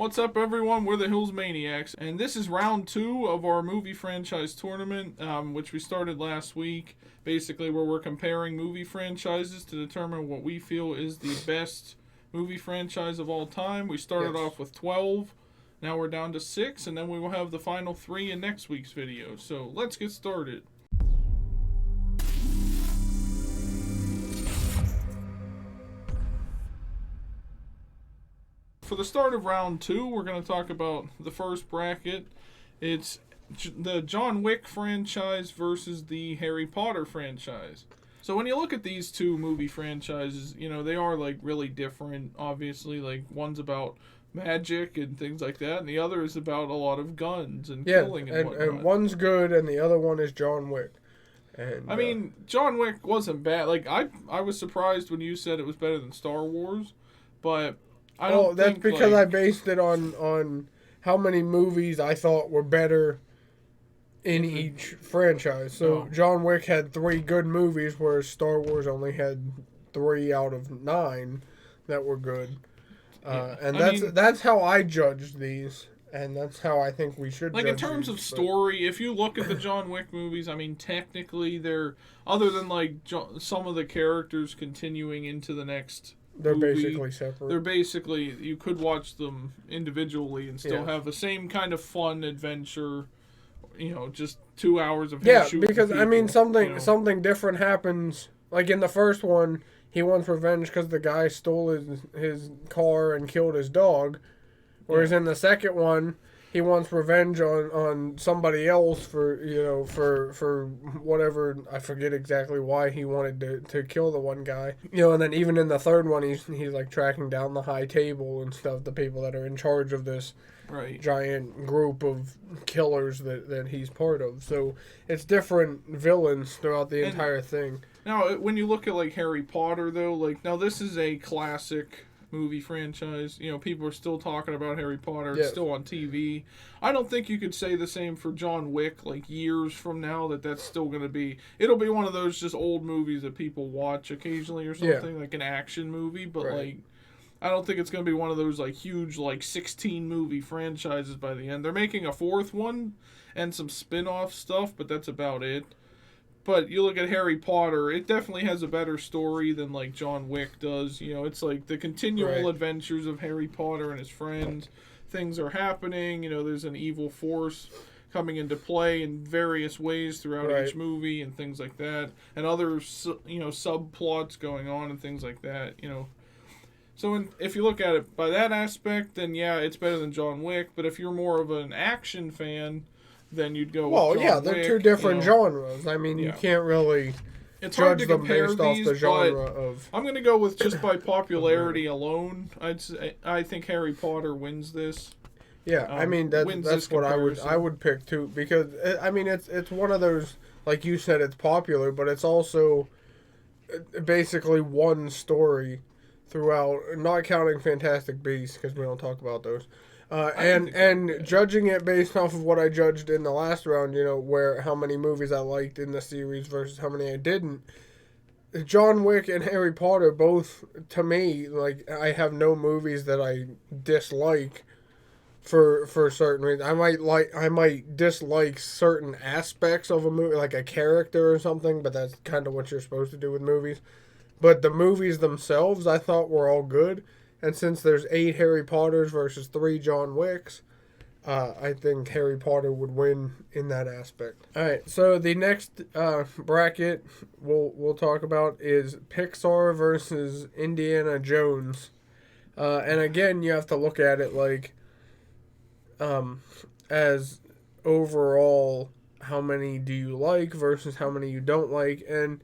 What's up, everyone? We're the HIlsmaniacs, and this is round 2 of our movie franchise tournament, which we started last week. Basically, where we're comparing movie franchises to determine what we feel is the best movie franchise of all time. We started off with 12, now we're down to 6, and then we will have the final 3 in next week's video. So let's get started. For the start of round 2, we're going to talk about the first bracket. It's the John Wick franchise versus the Harry Potter franchise. So when you look at these two movie franchises, you know, they are like really different, obviously. Like, one's about magic and things like that, and the other is about a lot of guns and killing and whatnot. And one's good and the other one is John Wick. And, I mean, John Wick wasn't bad. Like, I was surprised when you said it was better than Star Wars, but I don't that's think, because I based it on how many movies I thought were better in each franchise. So John Wick had 3 good movies, whereas Star Wars only had 3 out of 9 that were good. And that's how I judged these, and that's how I think we should like judge in terms these, of story. If you look at the John Wick movies, I mean, technically they're, other than like some of the characters continuing into the next they're movie, basically separate. They're basically, you could watch them individually and still have the same kind of fun adventure. You know, just 2 hours of him shooting because people, I mean something different happens. Like in the first one, he wants revenge because the guy stole his car and killed his dog, whereas in the second one, he wants revenge on somebody else for for whatever. I forget exactly why he wanted to kill the one guy. And then even in the third one, he's like tracking down the high table and stuff, the people that are in charge of this giant group of killers that he's part of. So it's different villains throughout the entire thing. Now, when you look at like Harry Potter, though, like now this is a classic movie franchise. You know, people are still talking about Harry Potter. It's still on TV. I don't think you could say the same for John Wick, like years from now, that's still going to be... It'll be one of those just old movies that people watch occasionally or something, like an action movie, but like... I don't think it's going to be one of those like huge like 16 movie franchises by the end. They're making a 4th one and some spin-off stuff, but that's about it. But you look at Harry Potter, it definitely has a better story than like John Wick does. You know, it's like the continual adventures of Harry Potter and his friends. Things are happening. You know, there's an evil force coming into play in various ways throughout each movie and things like that. And other, subplots going on and things like that, So if you look at it by that aspect, then yeah, it's better than John Wick. But if you're more of an action fan, then you'd go with John Wick. They're two different genres. I mean, you can't really judge them based off the genre of... I'm going to go with just by popularity alone. I think Harry Potter wins this. Yeah, I mean, that's what I would pick too. Because, I mean, it's one of those, like you said, it's popular, but it's also basically one story throughout, not counting Fantastic Beasts, because we don't talk about those. And judging it based off of what I judged in the last round, where how many movies I liked in the series versus how many I didn't. John Wick and Harry Potter, both, to me, like, I have no movies that I dislike for certain reasons. I might dislike certain aspects of a movie, like a character or something, but that's kind of what you're supposed to do with movies. But the movies themselves, I thought were all good. And since there's 8 Harry Potters versus 3 John Wicks, I think Harry Potter would win in that aspect. All right, so the next bracket we'll talk about is Pixar versus Indiana Jones. And again, you have to look at it like as overall, how many do you like versus how many you don't like. And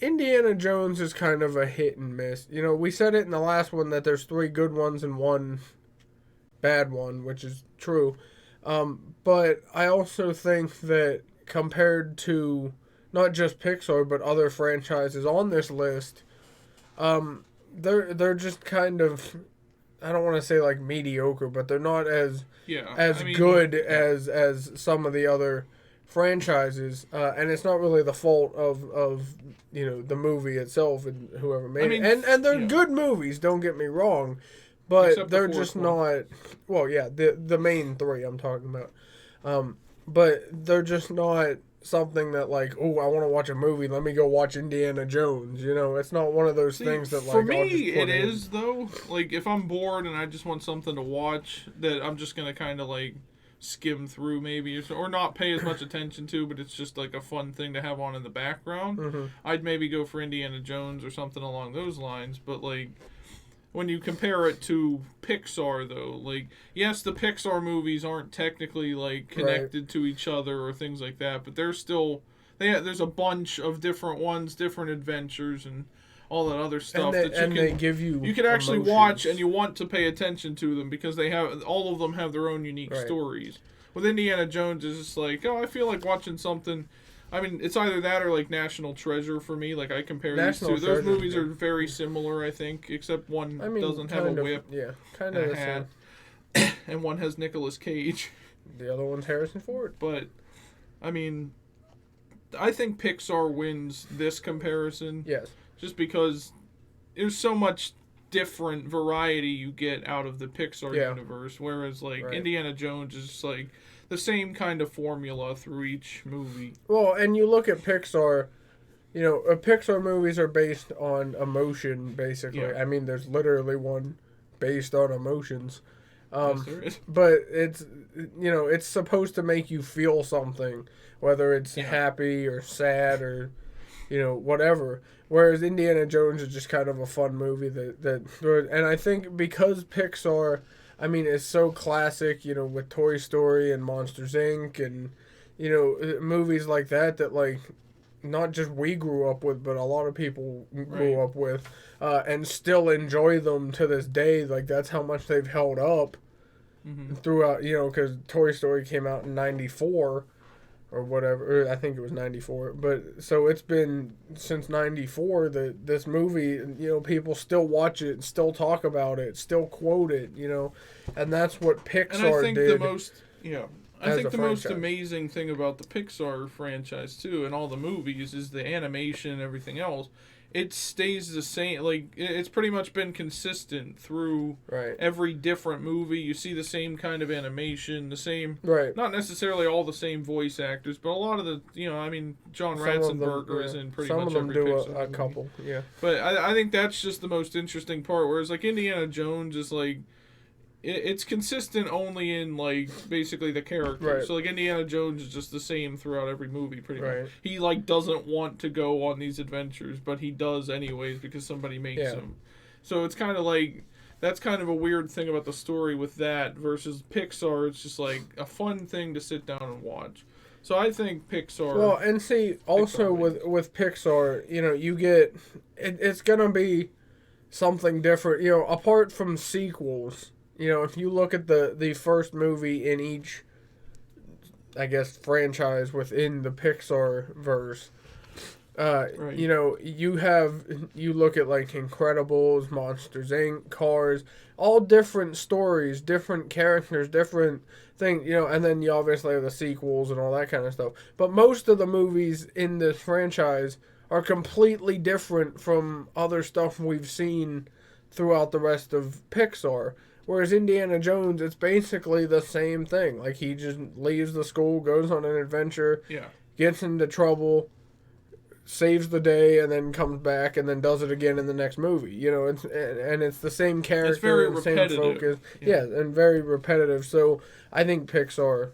Indiana Jones is kind of a hit and miss. We said it in the last one that there's 3 good ones and 1 bad one, which is true. But I also think that compared to not just Pixar, but other franchises on this list, they're just kind of, I don't want to say like mediocre, but they're not as good as some of the other franchises, and it's not really the fault of the movie itself and whoever made it. And they're good movies, don't get me wrong, but they're just not. Well, yeah, the main three I'm talking about, but they're just not something that like, oh, I want to watch a movie. Let me go watch Indiana Jones. You know, it's not one of those things that like. For me, it is though. Like if I'm bored and I just want something to watch, that I'm just gonna kind of like skim through maybe or not pay as much attention to, but it's just like a fun thing to have on in the background. I'd maybe go for Indiana Jones or something along those lines. But like when you compare it to Pixar though, like yes, the Pixar movies aren't technically like connected to each other or things like that, but they're still there's a bunch of different ones, different adventures and all that other stuff they give you can actually watch and you want to pay attention to them because they have all of them have their own unique stories. With Indiana Jones, it's just like, oh, I feel like watching something. I mean, it's either that or like National Treasure for me. Like I compare these two. Those movies are very similar, I think, except one doesn't have a whip, kind of a hat, and one has Nicolas Cage. The other one's Harrison Ford. But I mean, I think Pixar wins this comparison. Yes. Just because there's so much different variety you get out of the Pixar universe, whereas like Indiana Jones is just like the same kind of formula through each movie. Well, and you look at Pixar, you know, Pixar movies are based on emotion, basically. Yeah. I mean, there's literally one based on emotions. Yes, there is. But it's, you know, it's supposed to make you feel something, whether it's happy or sad or, you know, whatever. Whereas Indiana Jones is just kind of a fun movie and I think because Pixar, I mean, is so classic, you know, with Toy Story and Monsters Inc. and, you know, movies like that like not just we grew up with, but a lot of people grew up with, and still enjoy them to this day. Like that's how much they've held up throughout, you know, because Toy Story came out in '94. Or whatever, or I think it was 94. But so it's been since 94 that this movie, you know, people still watch it, still talk about it, still quote it, you know, and that's what Pixar did. And I think the most amazing thing about the Pixar franchise too, and all the movies, is the animation and everything else. It stays the same. Like it's pretty much been consistent through every different movie. You see the same kind of animation, the same, not necessarily all the same voice actors, but a lot of the, you know, I mean, John Ratzenberger is in pretty much every Pixar movie. Some of them do a couple, But I think that's just the most interesting part. Whereas like Indiana Jones is like, it's consistent only in like basically the characters. So like Indiana Jones is just the same throughout every movie pretty much. He like doesn't want to go on these adventures, but he does anyways because somebody makes him. So it's kind of like that's kind of a weird thing about the story with that versus Pixar. It's just like a fun thing to sit down and watch. So I think Pixar. Well, and see also with Pixar, you know, you get it's gonna be something different. You know, apart from sequels. You know, if you look at the first movie in each, I guess, franchise within the Pixar verse, you know, you look at like Incredibles, Monsters Inc., Cars, all different stories, different characters, different things, you know, and then you obviously have the sequels and all that kind of stuff. But most of the movies in this franchise are completely different from other stuff we've seen throughout the rest of Pixar. Whereas Indiana Jones, it's basically the same thing. Like, he just leaves the school, goes on an adventure, gets into trouble, saves the day, and then comes back, and then does it again in the next movie. You know, it's the same character, it's very the same focus. Yeah, and very repetitive. So, I think Pixar,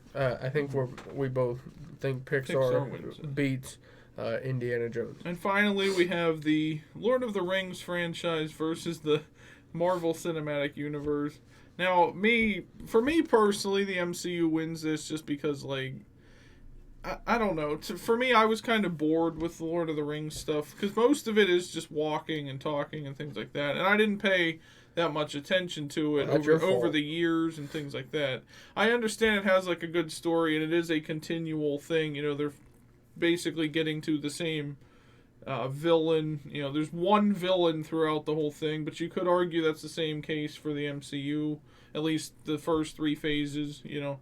we both think Pixar beats Indiana Jones. And finally, we have the Lord of the Rings franchise versus the Marvel Cinematic Universe. Now, for me personally, the MCU wins this just because, like, I don't know. For me, I was kind of bored with the Lord of the Rings stuff because most of it is just walking and talking and things like that, and I didn't pay that much attention to it over the years and things like that. I understand it has like a good story and it is a continual thing. You know, they're basically getting to the same villain. You know, there's one villain throughout the whole thing, but you could argue that's the same case for the MCU, at least the first three phases. You know,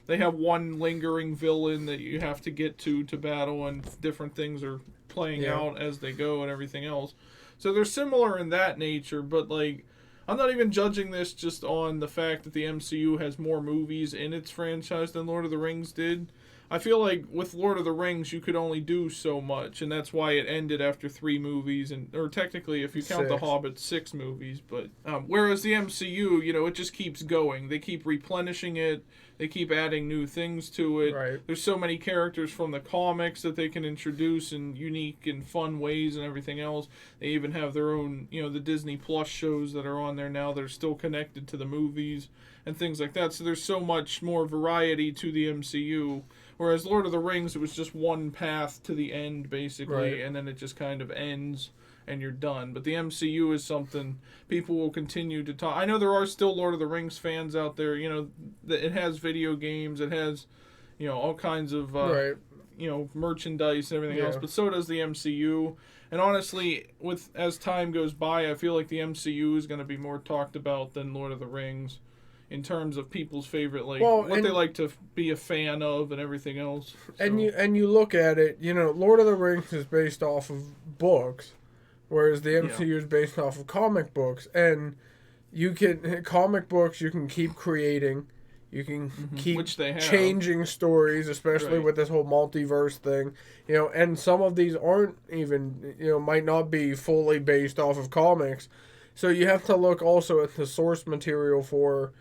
they have one lingering villain that you have to get to battle, and different things are playing out as they go and everything else. So they're similar in that nature, but like I'm not even judging this just on the fact that the MCU has more movies in its franchise than Lord of the Rings did. I feel like with Lord of the Rings, you could only do so much, and that's why it ended after 3 movies, or technically, if you count 6. The Hobbit, 6 movies. But whereas the MCU, it just keeps going. They keep replenishing it. They keep adding new things to it. Right. There's so many characters from the comics that they can introduce in unique and fun ways and everything else. They even have their own, the Disney Plus shows that are on there now that are still connected to the movies and things like that. So there's so much more variety to the MCU. Whereas Lord of the Rings, it was just one path to the end, basically, right. And then it just kind of ends and you're done. But the MCU is something people will continue to talk. I know there are still Lord of the Rings fans out there. It has video games. It has, all kinds of, right. Merchandise and everything else. But so does the MCU. And honestly, as time goes by, I feel like the MCU is going to be more talked about than Lord of the Rings. In terms of people's favorite, what they like to be a fan of and everything else. So. And you look at it, Lord of the Rings is based off of books, whereas the MCU is based off of comic books. And comic books you can keep creating, you can keep changing stories, especially with this whole multiverse thing. And some of these aren't even, might not be fully based off of comics. So you have to look also at the source material for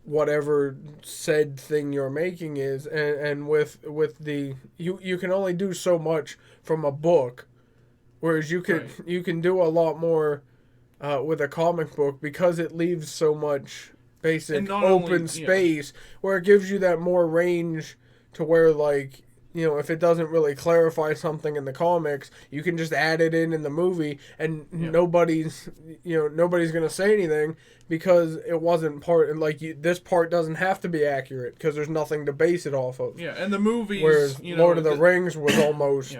whatever said thing you're making is, and with the you can only do so much from a book, whereas you can do a lot more with a comic book because it leaves so much basic open space where it gives you that more range to where if it doesn't really clarify something in the comics, you can just add it in the movie, and nobody's gonna say anything because it wasn't part. And this part doesn't have to be accurate because there's nothing to base it off of. Yeah, and the movies, whereas Lord of the Rings was almost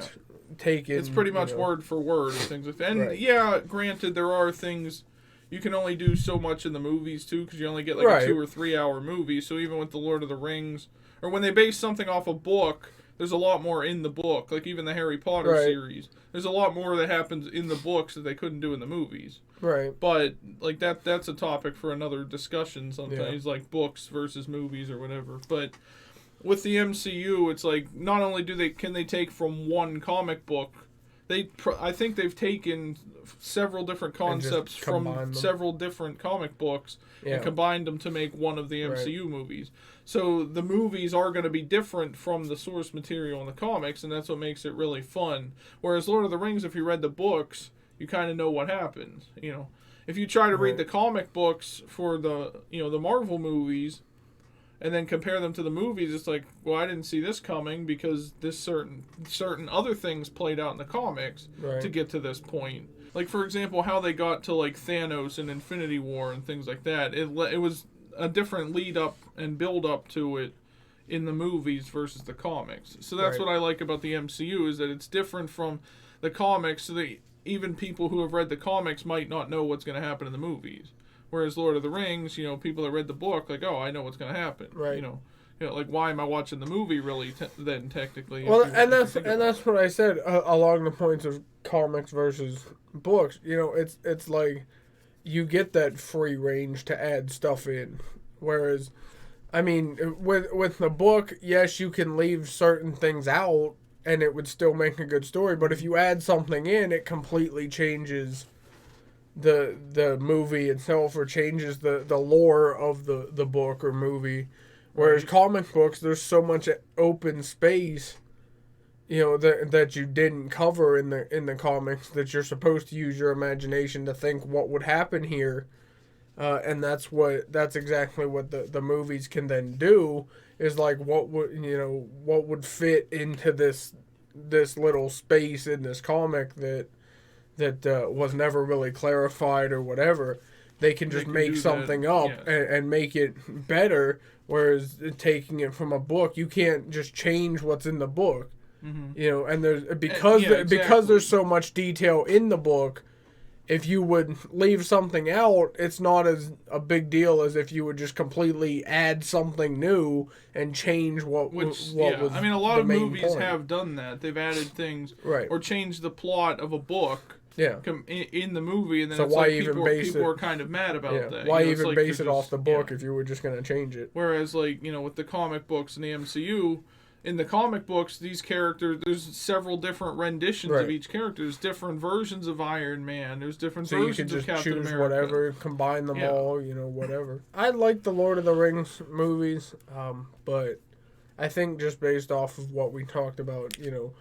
taken. It's pretty much word for word and things like that. And granted, there are things you can only do so much in the movies too because you only get a 2 or 3 hour movie. So even with the Lord of the Rings, or when they base something off a book. There's a lot more in the book, like even the Harry Potter series. There's a lot more that happens in the books that they couldn't do in the movies. Right. But that's a topic for another discussion sometimes, like books versus movies or whatever. But with the MCU, it's not only can they take from one comic book, I think they've taken several different concepts from several different comic books and combined them to make one of the MCU movies. So the movies are going to be different from the source material in the comics, and that's what makes it really fun. Whereas Lord of the Rings, if you read the books, you kind of know what happens. If you try to read the comic books for the the Marvel movies, and then compare them to the movies, it's I didn't see this coming because this certain other things played out in the comics to get to this point. For example, how they got to Thanos and Infinity War and things like that. It was a different lead up and build up to it in the movies versus the comics. So that's what I like about the MCU is that it's different from the comics, so that even people who have read the comics might not know what's going to happen in the movies. Whereas Lord of the Rings, people that read the book, I know what's going to happen. Right. Why am I watching the movie really then technically? Well, and that's what I said along the points of comics versus books. It's you get that free range to add stuff in. Whereas, with the book, yes, you can leave certain things out and it would still make a good story. But if you add something in, it completely changes the movie itself or changes the lore of the book or movie. Whereas comic books, there's so much open space, that you didn't cover in the comics that you're supposed to use your imagination to think what would happen here. And that's exactly what the movies can then do is what would fit into this little space in this comic that was never really clarified or whatever. They can just make something up and make it better, whereas taking it from a book, you can't just change what's in the book. Mm-hmm. And there's because there's so much detail in the book, if you would leave something out, it's not as a big deal as if you would just completely add something new and change what was a lot of movies have done that. They've added things right. or changed the plot of a book in the movie, and then so it's why like even people are kind of mad about that. Why you know, even like base it off the book if you were just going to change it? Whereas, like, you know, with the comic books and the MCU, in the comic books, these characters, there's several different renditions of each character. There's different versions of Iron Man. There's different versions of Captain America. So you can just choose whatever, combine them all, you know, whatever. I like the Lord of the Rings movies, but I think just based off of what we talked about, you know,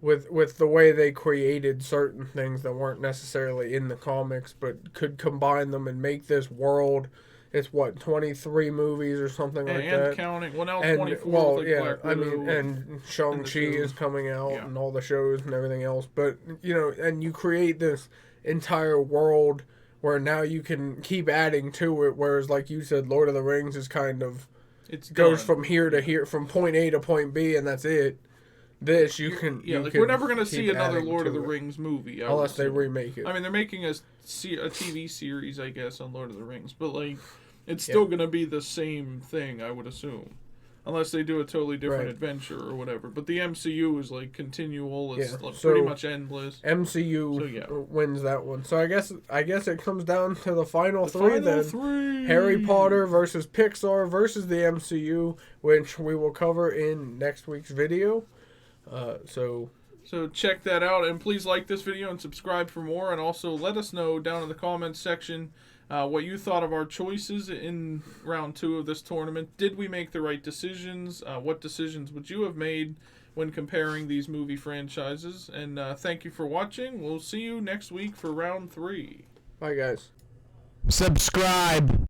with the way they created certain things that weren't necessarily in the comics, but could combine them and make this world. It's 23 movies or something like that. And counting. Well, now 24 with like Black Widow. And Shang-Chi is coming out and all the shows and everything else. But, you know, and you create this entire world where now you can keep adding to it, whereas, like you said, Lord of the Rings is kind of... goes from here to here, from point A to point B, and that's it. This, you can... we're never going to see another Lord of the Rings movie. Unless they remake it. I mean, they're making a TV series, I guess, on Lord of the Rings. But, like, it's still going to be the same thing, I would assume. Unless they do a totally different adventure or whatever. But the MCU is, like, continual. It's pretty much endless. MCU wins that one. So I guess it comes down to the final three then. Harry Potter versus Pixar versus the MCU, which we will cover in next week's video. So check that out, and please like this video and subscribe for more, and also let us know down in the comments section what you thought of our choices in round 2 of this tournament. Did we make the right decisions? What decisions would you have made when comparing these movie franchises? And thank you for watching. We'll see you next week for round 3. Bye, guys. Subscribe.